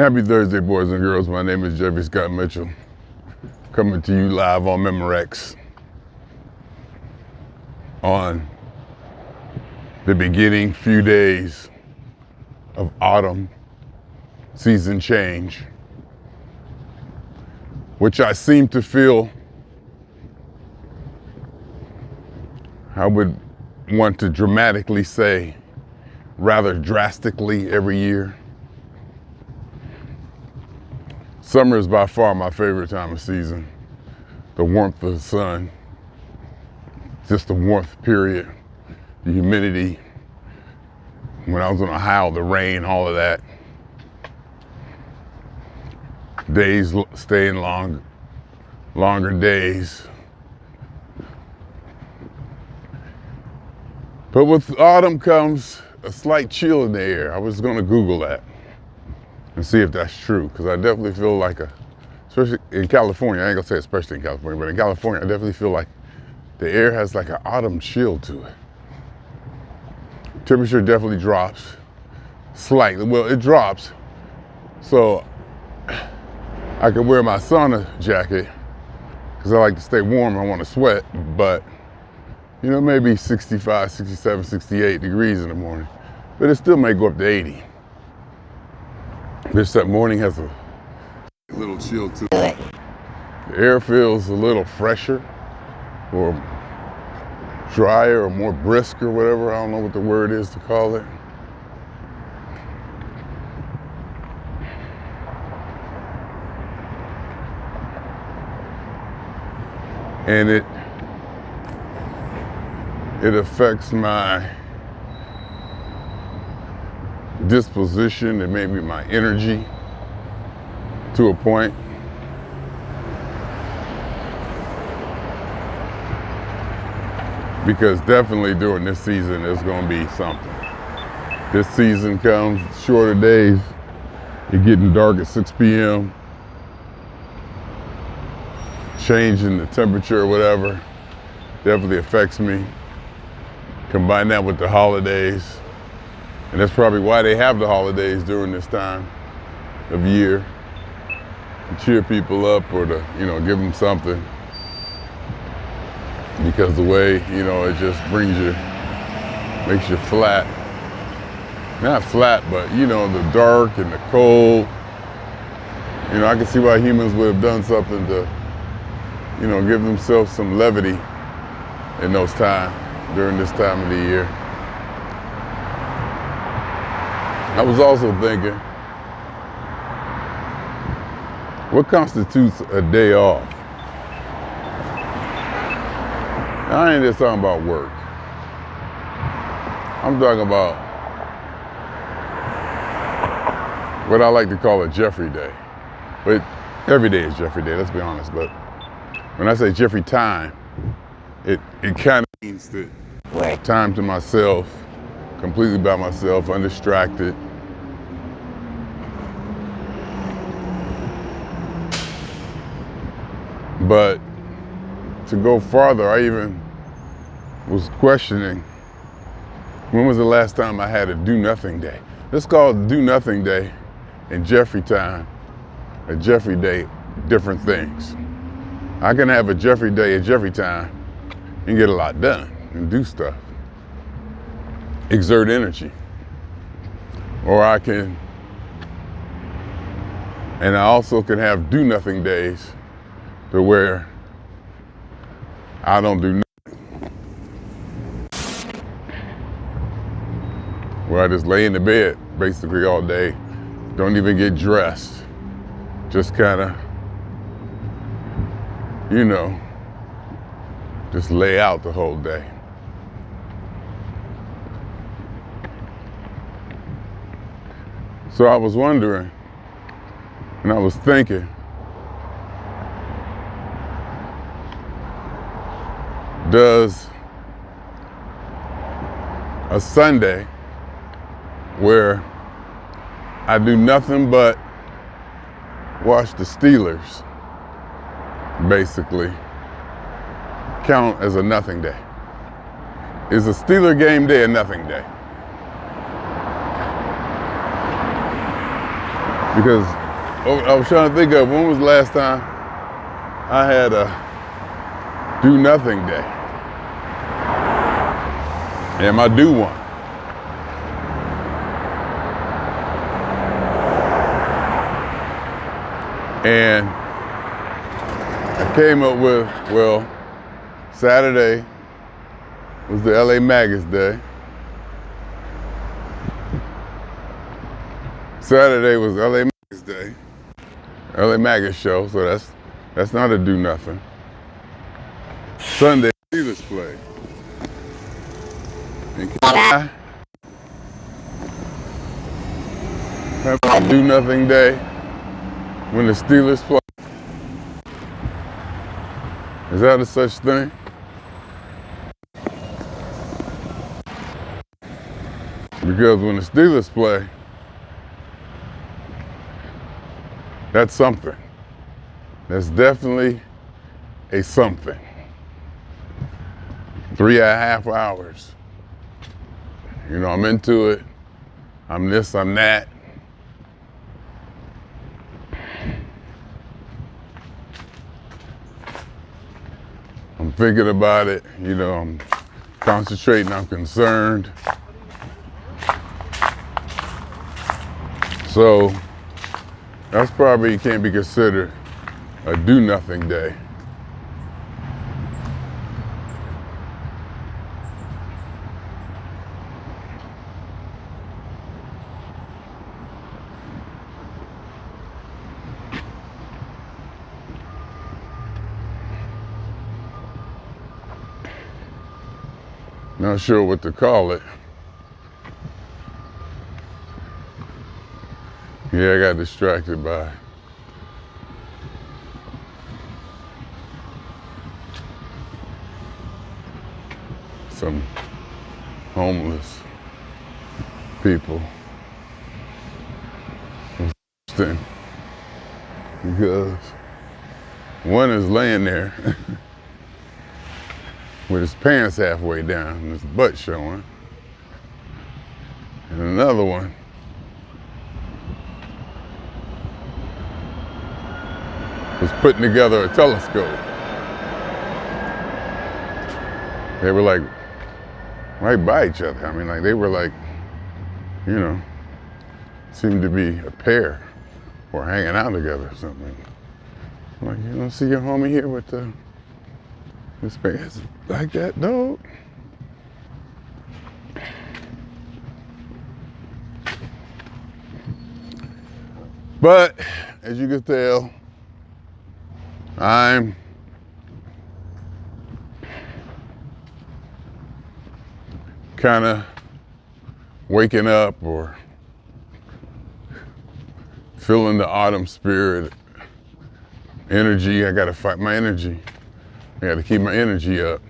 Happy Thursday, boys and girls. My name is Jeffery Scott Mitchell, coming to you live on Memorex on the beginning few days of autumn season change, which I seem to feel I would want to dramatically say rather drastically every year. Summer is by far my favorite time of season. The warmth of the sun, just the warmth period, the humidity. When I was in Ohio, the rain, all of that. Days staying longer days. But with autumn comes a slight chill in the air. I was gonna Google that and see if that's true, because I definitely feel like especially in California, I ain't gonna say especially in California, but in California, I definitely feel like the air has like an autumn chill to it. Temperature definitely drops slightly. Well, it drops, so I can wear my sauna jacket because I like to stay warm. I want to sweat, but maybe 65, 67, 68 degrees in the morning, but it still may go up to 80. That morning has a little chill to it. The air feels a little fresher or drier or more brisk or whatever. I don't know what the word is to call it. And it affects my disposition and maybe my energy to a point. Because definitely during this season, there's gonna be something. This season comes, shorter days, it's getting dark at 6 p.m. Changing the temperature or whatever definitely affects me. Combine that with the holidays, and that's probably why they have the holidays during this time of year, to cheer people up or to, give them something. Because the way, it just makes you flat. Not flat, but the dark and the cold. I can see why humans would have done something to, give themselves some levity in those times, during this time of the year. I was also thinking, what constitutes a day off? I ain't just talking about work. I'm talking about what I like to call a Jeffery day. But every day is Jeffery day, let's be honest. But when I say Jeffery time, it kind of means that time to myself, completely by myself, undistracted. But to go farther, I even was questioning, when was the last time I had a do-nothing day? Let's call it do-nothing day and Jeffery time, a Jeffery day, different things. I can have a Jeffery day at Jeffery time and get a lot done and do stuff, exert energy. Or I also can have do-nothing days to where I don't do nothing. Where I just lay in the bed basically all day, don't even get dressed, just kind of, just lay out the whole day. So I was wondering, and I was thinking, does a Sunday where I do nothing but watch the Steelers basically count as a nothing day? Is a Steeler game day a nothing day? Because I was trying to think of when was the last time I had a do nothing day. And I do one. And I came up with, well, Saturday was the LA Magus day. Saturday was LA Magus day. LA Magus show, so that's not a do nothing. Sunday, Steelers play. And can I have a do nothing day when the Steelers play? Is that a such thing? Because when the Steelers play, that's something. That's definitely a something. 3.5 hours. You know, I'm into it. I'm this, I'm that. I'm thinking about it, you know, I'm concentrating, I'm concerned. So that's probably can't be considered a do nothing day. Not sure what to call it. Yeah, I got distracted by some homeless people. It's interesting because one is laying there with his pants halfway down and his butt showing. And another one was putting together a telescope. They were like right by each other. I mean, like they were like, you know, seemed to be a pair or hanging out together or something. I'm like, you don't see your homie here with his pants like that, dog? But as you can tell, I'm kind of waking up or feeling the autumn spirit, energy. I gotta fight my energy. I gotta keep my energy up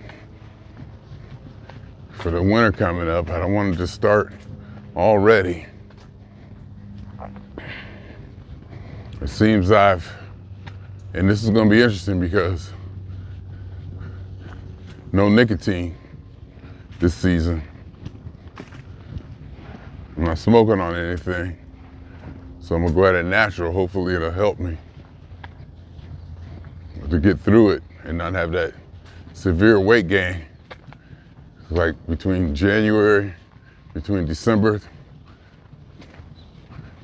for the winter coming up. I don't want it to start already. It seems and this is gonna be interesting because no nicotine this season. I'm not smoking on anything, so I'm gonna go at it natural. Hopefully it'll help me to get through it and not have that severe weight gain. Like between December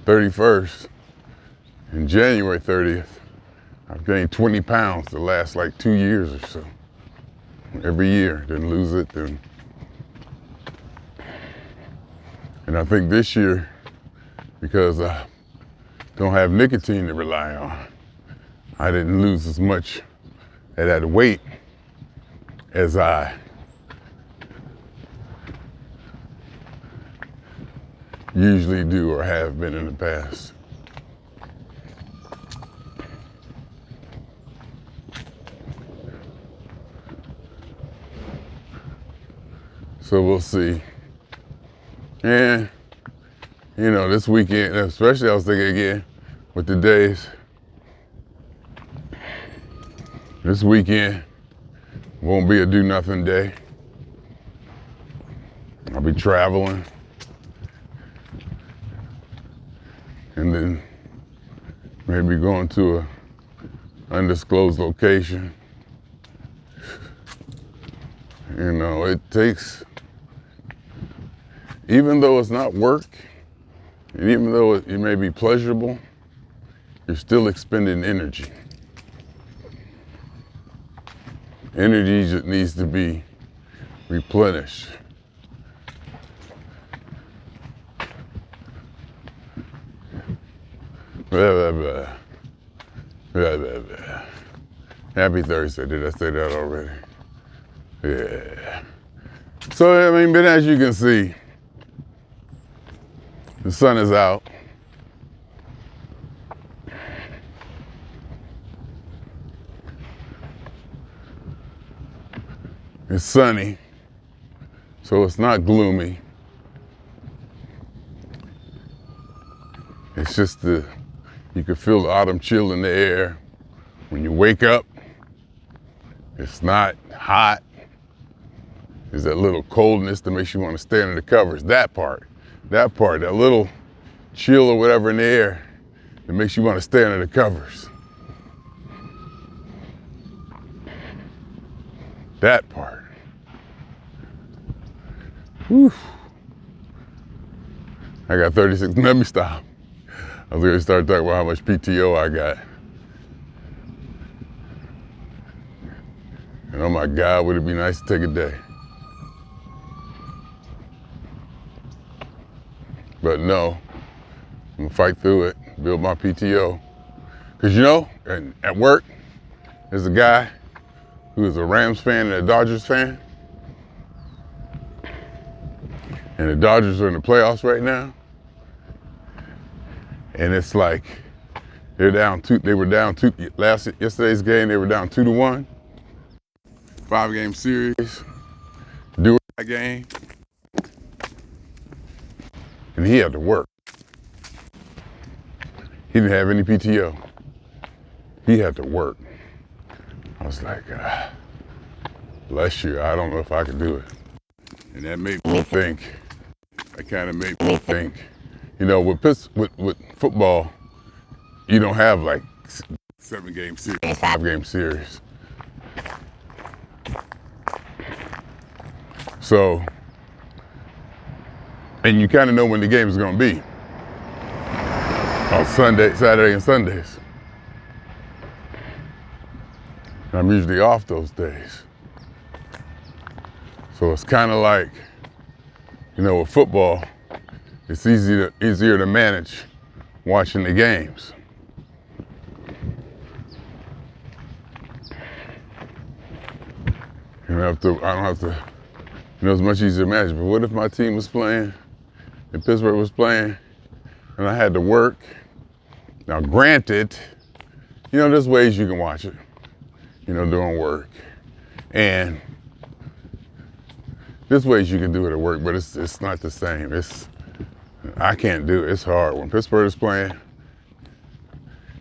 31st and January 30th, I've gained 20 pounds the last like 2 years or so. Every year, then lose it, then. And I think this year, because I don't have nicotine to rely on, I didn't lose as much of that weight as I usually do or have been in the past. So we'll see. And, you know, this weekend, especially I was thinking again with the days, this weekend won't be a do nothing day. I'll be traveling. And then maybe going to an undisclosed location. You know, it takes, even though it's not work, and even though it may be pleasurable, you're still expending energy. Energy just needs to be replenished. Blah, blah, blah. Blah, blah, blah. Happy Thursday. Did I say that already? Yeah. So, I mean, but as you can see, the sun is out. It's sunny, so it's not gloomy. It's just you can feel the autumn chill in the air. When you wake up, it's not hot. There's that little coldness that makes you want to stay under the covers. That part, that little chill or whatever in the air that makes you want to stay under the covers. That part. Whew. I got 36, let me stop. I was gonna start talking about how much PTO I got. And oh my God, would it be nice to take a day? But no, I'm gonna fight through it, build my PTO. Cause you know, at work, there's a guy who is a Rams fan and a Dodgers fan. And the Dodgers are in the playoffs right now. And it's like, they were down two, yesterday's game, they were down 2-1. 5-game series, do that game. And he had to work. He didn't have any PTO. He had to work. I was like, bless you, I don't know if I could do it. And that made me think, you know, with football, you don't have like 7-game series, 5-game series. So, and you kind of know when the game is going to be on Saturday and Sundays. And I'm usually off those days. So it's kind of like, you know, with football, it's easier to manage watching the games. I don't have to, you know, it's much easier to manage. But what if my team was playing, and Pittsburgh was playing, and I had to work? Now, granted, you know, there's ways you can watch it, you know, doing work. And there's ways you can do it at work, but it's not the same. I can't do it. It's hard. When Pittsburgh is playing,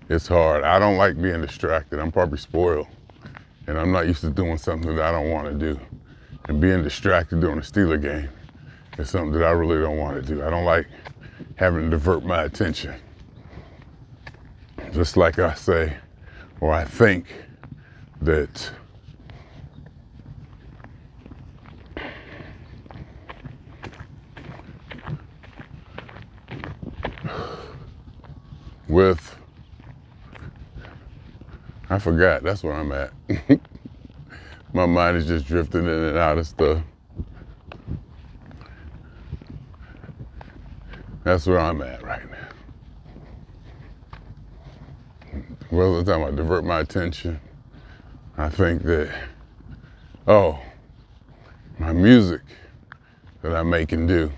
it's hard. I don't like being distracted. I'm probably spoiled. And I'm not used to doing something that I don't want to do. And being distracted during a Steeler game is something that I really don't want to do. I don't like having to divert my attention. Just like I say, or I think that I forgot, that's where I'm at. My mind is just drifting in and out of stuff. That's where I'm at right now. Well, the time I divert my attention, I think that, my music that I make and do,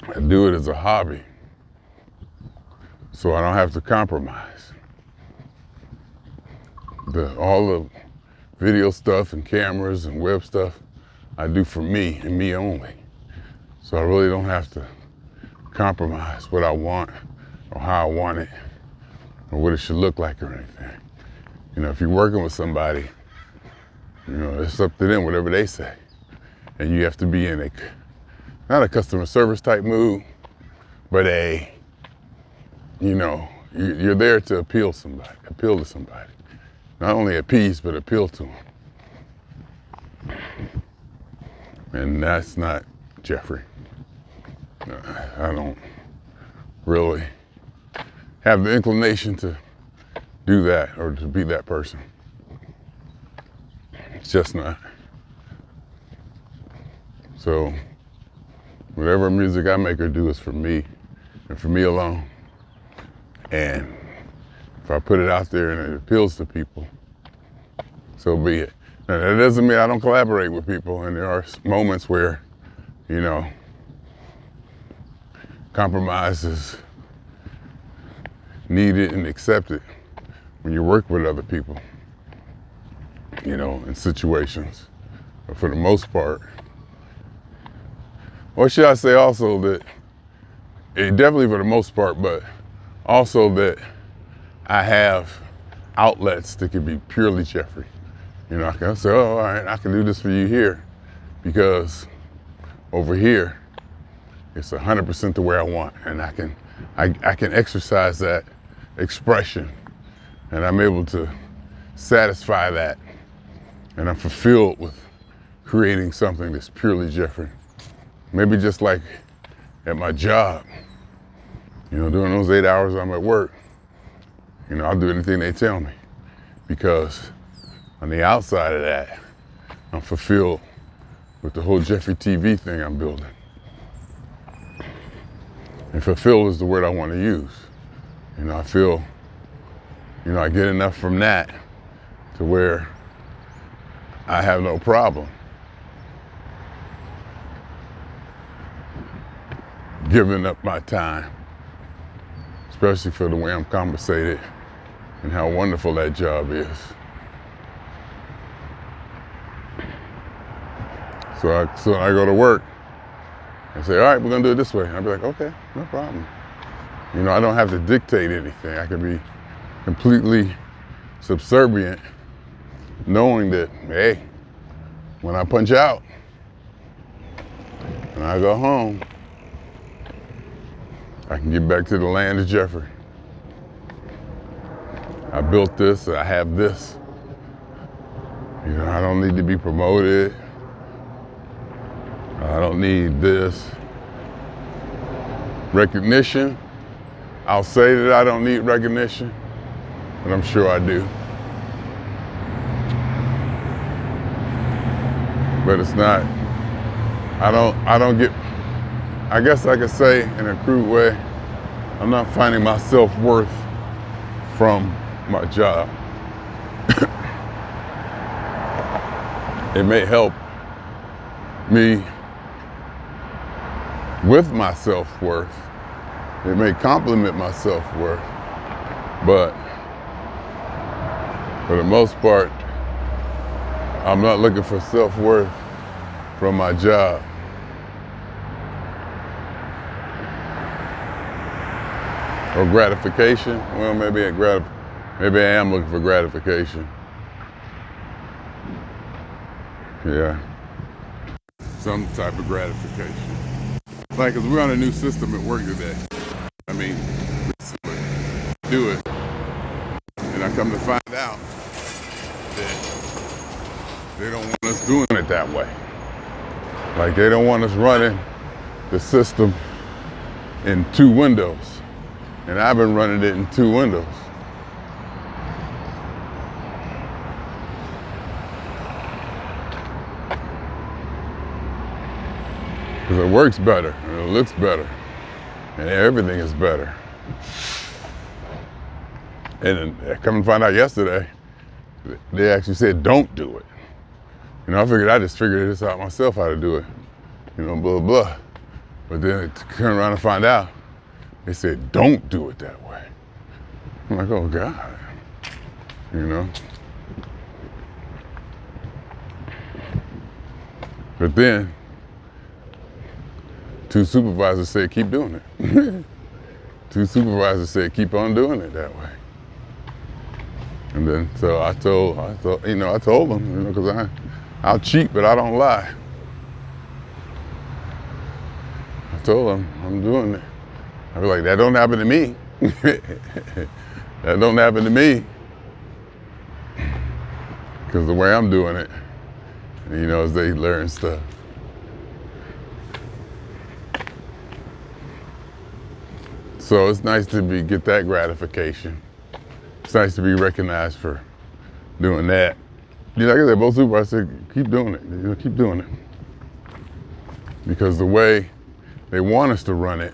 I do it as a hobby, so I don't have to compromise. All the video stuff and cameras and web stuff, I do for me and me only. So I really don't have to compromise what I want or how I want it or what it should look like or anything. You know, if you're working with somebody, you know, it's up to them, whatever they say. And you have to be in not a customer service type mood, but you you're there to appeal to somebody. Not only appease, but appeal to them. And that's not Jeffery. I don't really have the inclination to do that or to be that person. It's just not. So whatever music I make or do is for me and for me alone. And if I put it out there and it appeals to people, so be it. Now, that doesn't mean I don't collaborate with people, and there are moments where, you know, compromise is needed and accepted when you work with other people, you know, in situations. But for the most part, or should I say also that, definitely for the most part, but also that I have outlets that can be purely Jeffery. You know, I can say, oh, all right, I can do this for you here because over here, it's 100% the way I want, and I can exercise that expression, and I'm able to satisfy that, and I'm fulfilled with creating something that's purely Jeffery. Maybe just like at my job, you know, during those 8 hours I'm at work, you know, I'll do anything they tell me because on the outside of that, I'm fulfilled with the whole Jeffery TV thing I'm building. And fulfilled is the word I want to use. You know, I feel, you know, I get enough from that to where I have no problem giving up my time, especially for the way I'm compensated and how wonderful that job is. So I go to work and say, all right, we're gonna do it this way. And I'll be like, okay, no problem. You know, I don't have to dictate anything. I can be completely subservient, knowing that, hey, when I punch out and I go home, I can get back to the land of Jeffery. I built this, I have this. You know, I don't need to be promoted. I don't need this recognition. I'll say that I don't need recognition, but I'm sure I do. But it's not, I don't get, I guess I could say in a crude way, I'm not finding my self-worth from my job. It may help me with my self-worth. It may complement my self-worth, but for the most part, I'm not looking for self-worth from my job. Or gratification. Well, maybe I am looking for gratification. Yeah. Some type of gratification. Like, cause we're on a new system at work today. I mean, do it. And I come to find out that they don't want us doing it that way. Like, they don't want us running the system in 2 windows. And I've been running it in 2 windows. Because it works better, and it looks better, and everything is better. And come and find out yesterday, they actually said, don't do it. You know, I just figured this out myself, how to do it. You know, blah, blah. But then to turn around and find out, they said, don't do it that way. I'm like, oh God, you know? But then, 2 supervisors said, keep doing it. 2 supervisors said, keep on doing it that way. And then, so I told them, you know, because I'll cheat, but I don't lie. I told them, I'm doing it. I was like, that don't happen to me. That don't happen to me, because the way I'm doing it, you know, as they learn stuff. So it's nice to get that gratification. It's nice to be recognized for doing that. You know, like I said, both supervisors said, keep doing it. You know, keep doing it. Because the way they want us to run it,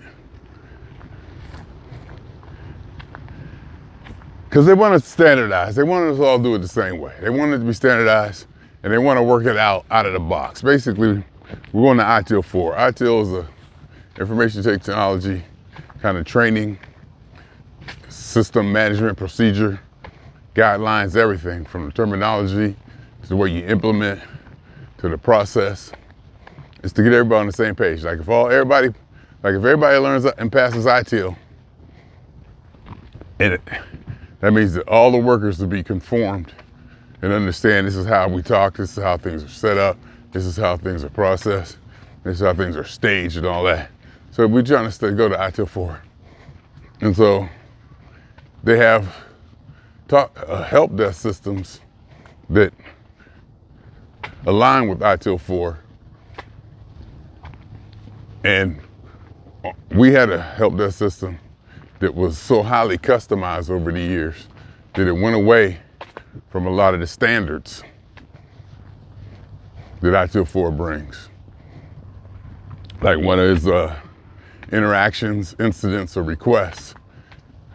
because they want us to standardize. They want us to all do it the same way. They want it to be standardized, and they want to work it out of the box. Basically, we're going to ITIL 4. ITIL is a information technology kind of training, system management procedure, guidelines, everything from the terminology to the way you implement to the process. It's to get everybody on the same page. Like if everybody learns and passes ITIL, that means that all the workers will be conformed and understand this is how we talk, this is how things are set up, this is how things are processed, this is how things are staged and all that. So we're trying to go to ITIL 4. And so they have help desk systems that align with ITIL 4. And we had a help desk system that was so highly customized over the years that it went away from a lot of the standards that ITIL 4 brings. Like one of his interactions, incidents, or requests.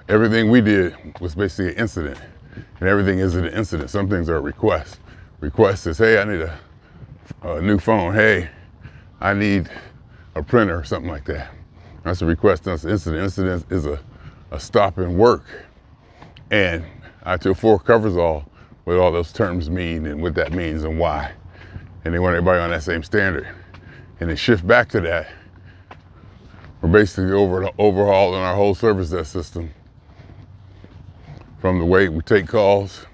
Everything we did was basically an incident, and everything isn't an incident. Some things are requests. Request is, hey, I need a new phone. Hey, I need a printer or something like that. That's a request. That's an incident. Incident is a stop and work. And ITIL 4 covers what all those terms mean and what that means and why. And they want everybody on that same standard. And they shift back to that. We're basically overhauling our whole service desk system. From the way we take calls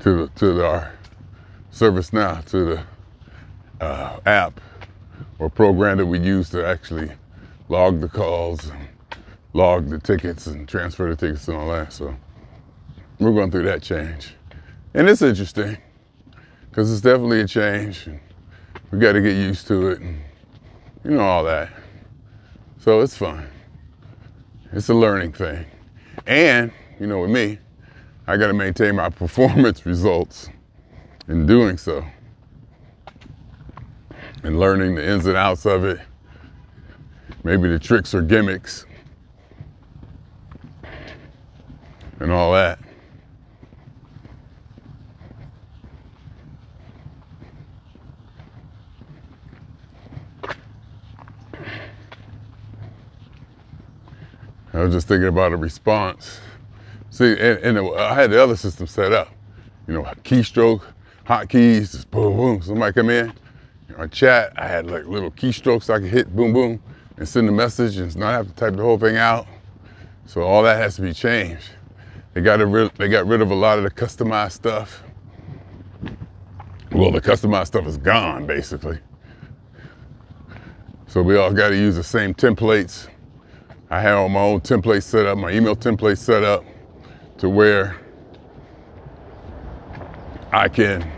to our ServiceNow, to the app or program that we use to actually log the calls, and log the tickets and transfer the tickets and all that. So we're going through that change. And it's interesting because it's definitely a change. And we got to get used to it and you know, all that. So it's fun. It's a learning thing. And, you know, with me, I got to maintain my performance results in doing so. And learning the ins and outs of it. Maybe the tricks or gimmicks. And all that. I was just thinking about a response. See, and I had the other system set up. You know, keystroke, hotkeys, just boom, boom. Somebody come in, on chat, I had like little keystrokes I could hit, boom, boom, and send a message and not have to type the whole thing out. So all that has to be changed. They got rid of a lot of the customized stuff. Well, the customized stuff is gone, basically. So we all got to use the same templates. I have all my own templates set up, my email templates set up to where I can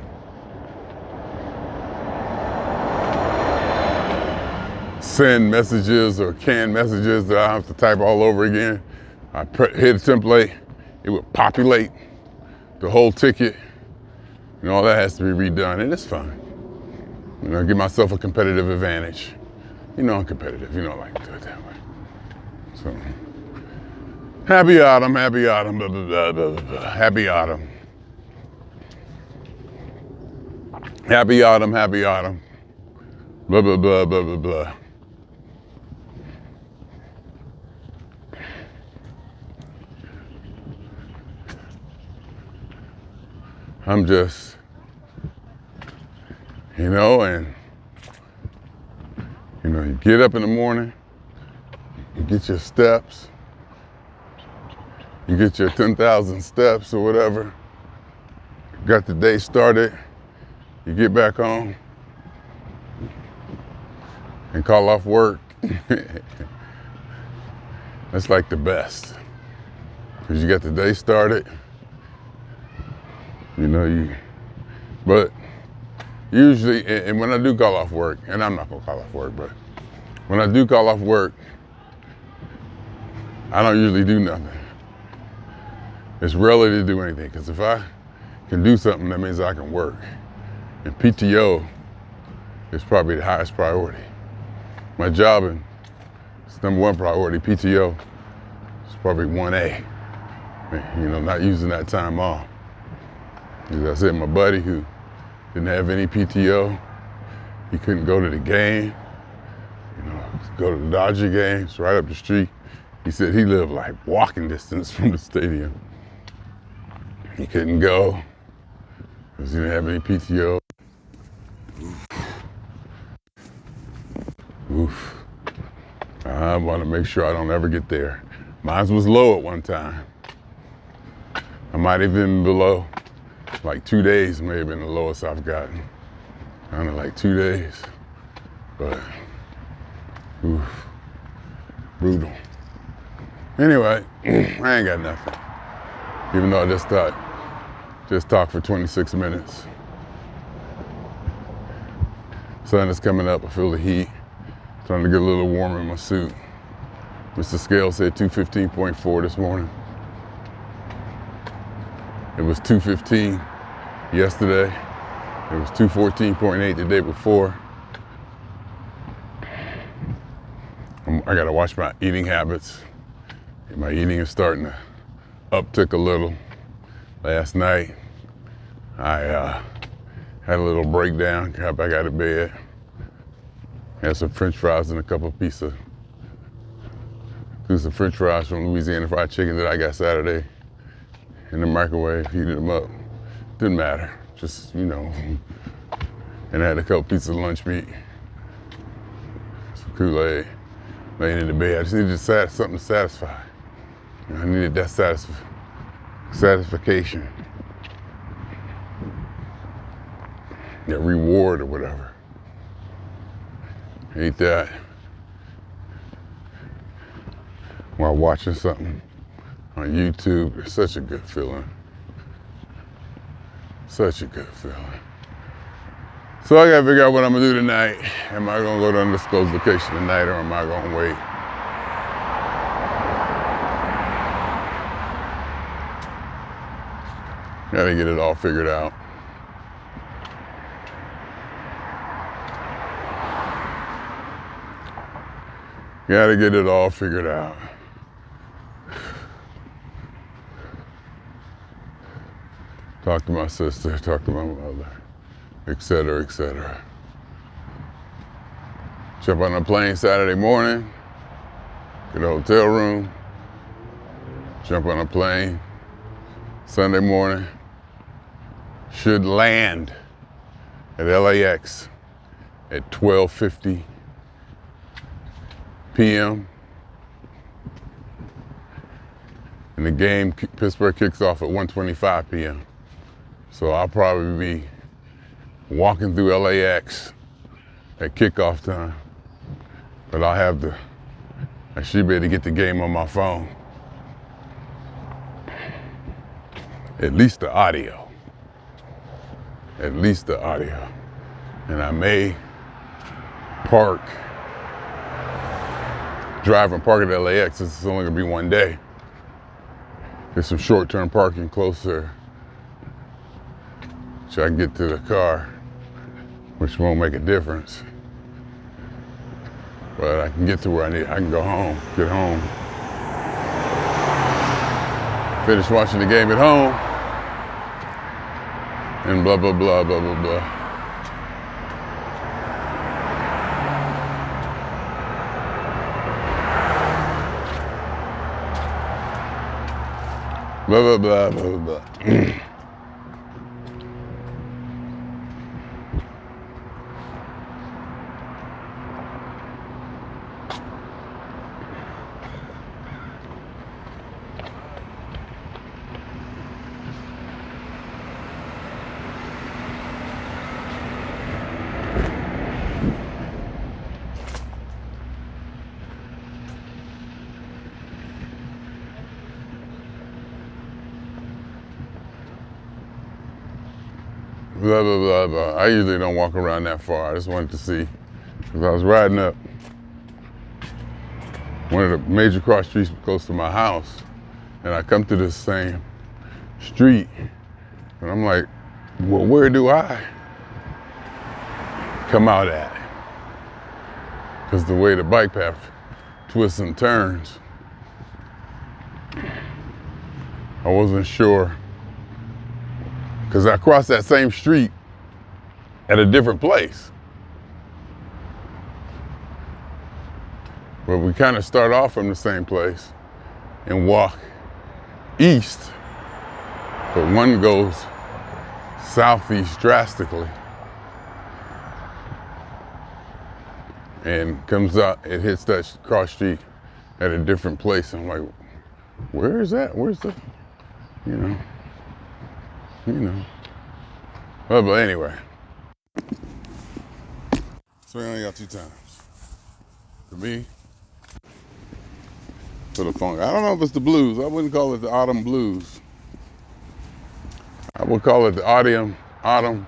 send messages or canned messages that I have to type all over again. I hit a template, it would populate the whole ticket, and all that has to be redone, and it's fun. You know, give myself a competitive advantage. You know I'm competitive, you know I like to do it that way. So, happy autumn, blah, blah, blah, blah, blah. Happy autumn. Happy autumn, blah, blah, blah, blah, blah, blah. I'm just, you know, and, you know, you get up in the morning, you get your steps, you get your 10,000 steps or whatever, got the day started, you get back home and call off work That's like the best. Because you got the day started, but usually, and when I do call off work, and I'm not gonna call off work, but when I do call off work, I don't usually do nothing. It's rarely to do anything, because if I can do something, that means I can work. And PTO is probably the highest priority. My job is number one priority. PTO is probably 1A. Not using that time off. As I said, my buddy who didn't have any PTO, he couldn't go to the game, go to the Dodger games right up the street. He said he lived like walking distance from the stadium. He couldn't go because he didn't have any PTO. Oof. I want to make sure I don't ever get there. Mine was low at one time. I might have been below, like 2 days may have been the lowest I've gotten. I don't know, like 2 days. But, oof, brutal. Anyway, I ain't got nothing. Even though I just talked for 26 minutes. Sun is coming up, I feel the heat. Trying to get a little warm in my suit. Mr. Scale said 215.4 this morning. It was 215 yesterday. It was 214.8 the day before. I gotta watch my eating habits. My eating is starting to uptick a little. Last night, I had a little breakdown, got back out of bed. Had some French fries and a couple of pieces. Threw some French fries from Louisiana fried chicken that I got Saturday in the microwave, heated them up. Didn't matter, just, And I had a couple pieces of lunch meat, some Kool-Aid, laying in the bed. I just needed something to satisfy. I needed that satisfaction, that reward or whatever. Ate that while watching something on YouTube. It's such a good feeling. Such a good feeling. So I gotta figure out what I'm gonna do tonight. Am I gonna go to an undisclosed location tonight, or am I gonna wait? Gotta get it all figured out. Gotta get it all figured out. Talk to my sister, talk to my mother, etc., etc. Jump on a plane Saturday morning, get a hotel room, jump on a plane Sunday morning, should land at LAX at 12:50 p.m. And the game, Pittsburgh kicks off at 1:25 p.m. So I'll probably be walking through LAX at kickoff time. But I should be able to get the game on my phone. At least the audio. At least the audio. And I may drive and park at LAX. This is only gonna be one day. There's some short-term parking closer so I can get to the car, which won't make a difference. But I can get to where I can go home, get home. Finish watching the game at home, and blah, blah, blah, blah, blah, blah. Blah, blah, blah, blah, blah. blah, blah, blah, blah. I usually don't walk around that far. I just wanted to see. Because I was riding up one of the major cross streets close to my house, and I come to this same street, and I'm like, well, where do I come out at? Because the way the bike path twists and turns, I wasn't sure. Because I crossed that same street at a different place. But we kind of start off from the same place and walk east, but one goes southeast drastically and comes out, it hits that cross street at a different place. I'm like, where is that? Where's the, you know. Well, but anyway, so we only got 2 times. For me, for the funk. I don't know if it's the blues. I wouldn't call it the autumn blues. I would call it the autumn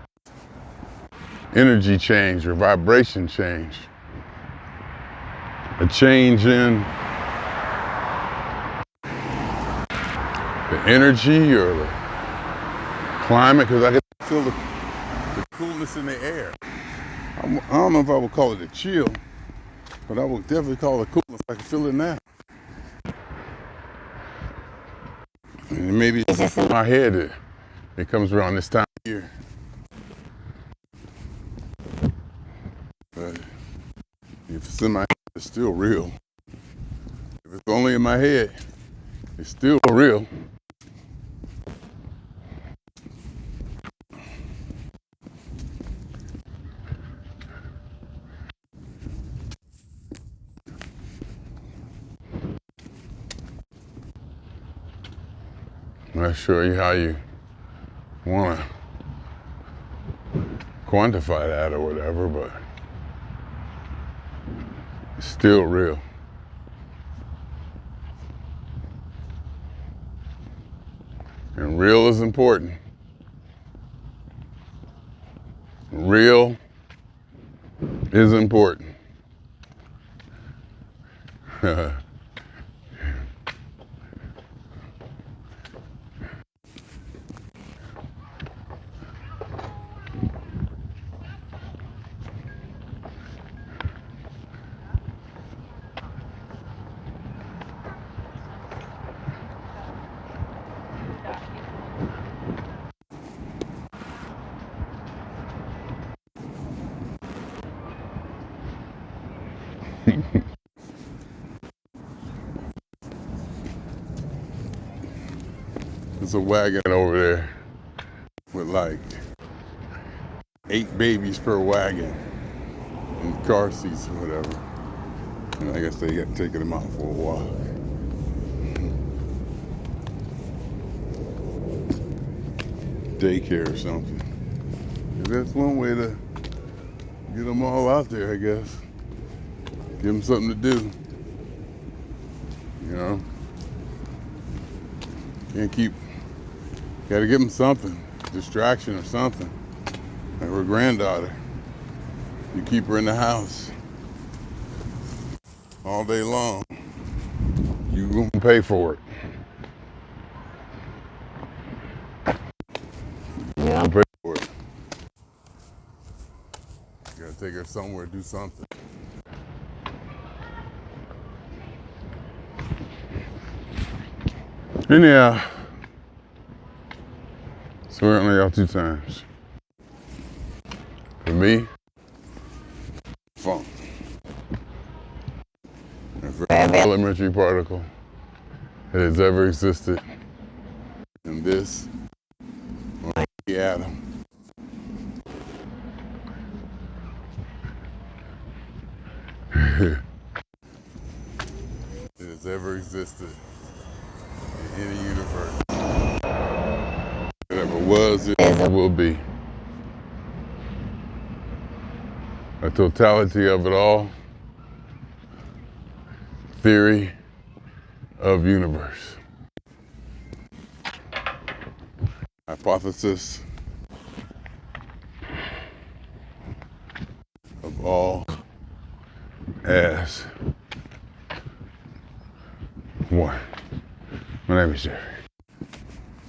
energy change or vibration change. A change in the energy or the climate, because I can feel the coolness in the air. I don't know if I would call it a chill, but I would definitely call it coolness. I can feel it now. And maybe it's just in my head. It comes around this time of year. But if it's in my head, it's still real. If it's only in my head, it's still real. I'm not sure how you want to quantify that or whatever, but it's still real. And real is important. Real is important. There's a wagon over there with like 8 babies per wagon in car seats or whatever. And I guess they got taking them out for a walk. Daycare or something. That's one way to get them all out there, I guess. Give them something to do. You know? Can't keep, gotta give them something, distraction or something. Like her granddaughter. You keep her in the house all day long, you gonna pay for it. You gonna pay for it. You gotta take her somewhere, do something. Anyhow, so we're only out 2 times. For me, funk. And for every elementary particle that has ever existed in this or the atom, that has ever existed in any universe, whatever was, is, or will be. A totality of it all, theory of universe. Hypothesis all as one. My name is Jeffery.